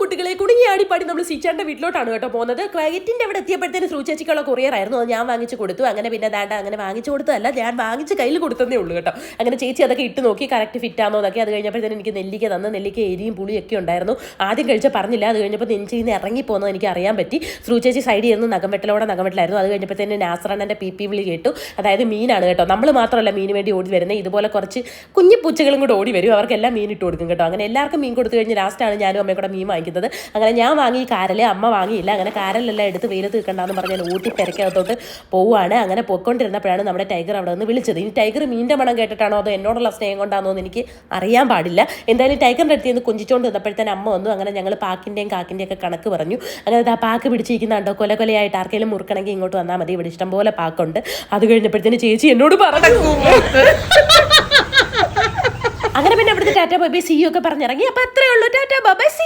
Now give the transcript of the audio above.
കൂട്ടുകളെ കുടുങ്ങി ആടിപ്പാടി നമ്മൾ സീച്ചാന്റെ വീട്ടിലോട്ടാണ് കേട്ടോ പോകുന്നത്. ക്വയറ്റിന്റെ അവിടെ എത്തിയപ്പോഴത്തേന് സൂചേച്ചിക്കുള്ള കൊറിയർ ആയിരുന്നു. അത് ഞാൻ വാങ്ങിച്ചു കൊടുത്തു. അങ്ങനെ പിന്നെ ദാണ്ട അങ്ങനെ വാങ്ങിച്ചു കൊടുത്തതല്ല, ഞാൻ വാങ്ങിച്ച് കയ്യിൽ കൊടുത്തതേ ഉള്ളൂ കേട്ടോ. അങ്ങനെ ചേച്ചി അതൊക്കെ ഇട്ട് നോക്കി കറക്റ്റ് ഫിറ്റ് ആണോ എന്നൊക്കെ. അത് കഴിഞ്ഞപ്പോഴത്തേന് എനിക്ക് നെല്ലിക്ക തന്നു. നെല്ലിക്ക എരിയും പുളിയൊക്കെ ഉണ്ടായിരുന്നു. ആദ്യം കഴിച്ച പറഞ്ഞില്ല. അത് കഴിഞ്ഞപ്പോൾ നെഞ്ചിൽ നിന്ന് ഇറങ്ങിപ്പോകുന്നത് എനിക്ക് അറിയാൻ പറ്റി. സൂചേച്ചി സൈഡിൽ നിന്ന് നഖംവെട്ടലായിരുന്നു. അത് കഴിഞ്ഞപ്പോഴത്തേന് നാസറണ്ണൻ്റെ പി വിളി കേട്ടു. അതായത് മീനാണ് കേട്ടോ. നമ്മൾ മാത്രമല്ല മീന് വേണ്ടി ഓടി വരുന്നത്, ഇതുപോലെ കുറച്ച് കുഞ്ഞു പൂച്ചകളും കൂടെ ഓടി വരും. അവർക്കെല്ലാം മീൻ ഇട്ട് കൊടുക്കും കേട്ടോ. അങ്ങനെ എല്ലാവർക്കും മീൻ കൊടുത്തു കഴിഞ്ഞ് ലാസ്റ്റാണ് ഞാനും അമ്മയും കൂടെ മീൻ വാങ്ങിക്കുന്നത്. അങ്ങനെ ഞാൻ വാങ്ങി കാരൽ, അമ്മ വാങ്ങിയില്ല. അങ്ങനെ കാരലെല്ലാം എടുത്ത് വെയിലത്ത് നിൽക്കണ്ടെന്ന് പറഞ്ഞ് ഞാൻ ഊട്ടി പെരക്കകത്തോട്ട് പോവുകയാണ്. അങ്ങനെ പൊയ്ക്കൊണ്ടിരുന്നപ്പോഴാണ് നമ്മുടെ ടൈഗർ അവിടെ നിന്ന് വിളിച്ചത്. ഇനി ടൈഗർ മീൻ്റെ മണം കേട്ടിട്ടാണോ അതോ എന്നോടുള്ള സ്നേഹം കൊണ്ടാണോ എന്ന് എനിക്ക് അറിയാൻ പാടില്ല. എന്തായാലും ടൈഗറിൻ്റെ അടുത്ത് നിന്ന് കൊഞ്ചിച്ചുകൊണ്ട് നിന്നപ്പോഴത്തേന് അമ്മ വന്നു. അങ്ങനെ ഞങ്ങൾ പാക്കിൻ്റെയും കാക്കിൻ്റെയും ഒക്കെ കണക്ക് പറഞ്ഞു. അങ്ങനെ ആ പാക്ക് പിടിച്ചിരിക്കുന്നുണ്ടോ, കൊലയായിട്ട് ആർക്കെങ്കിലും മുറുക്കണമെങ്കിൽ ഇങ്ങോട്ട് വന്നാൽ മതി, ഇവിടെ ഇഷ്ടംപോലെ പാക്കുണ്ട്. അത് കഴിഞ്ഞപ്പോഴത്തേന് ചേച്ചി എന്നോട് പറഞ്ഞു. അങ്ങനെ പിന്നെ അവിടുത്തെ ടാറ്റ ബൈ ബൈ സി ഒക്കെ പറഞ്ഞിറങ്ങി. അപ്പോൾ അത്രേ ഉള്ളൂ. Tata bye bye C.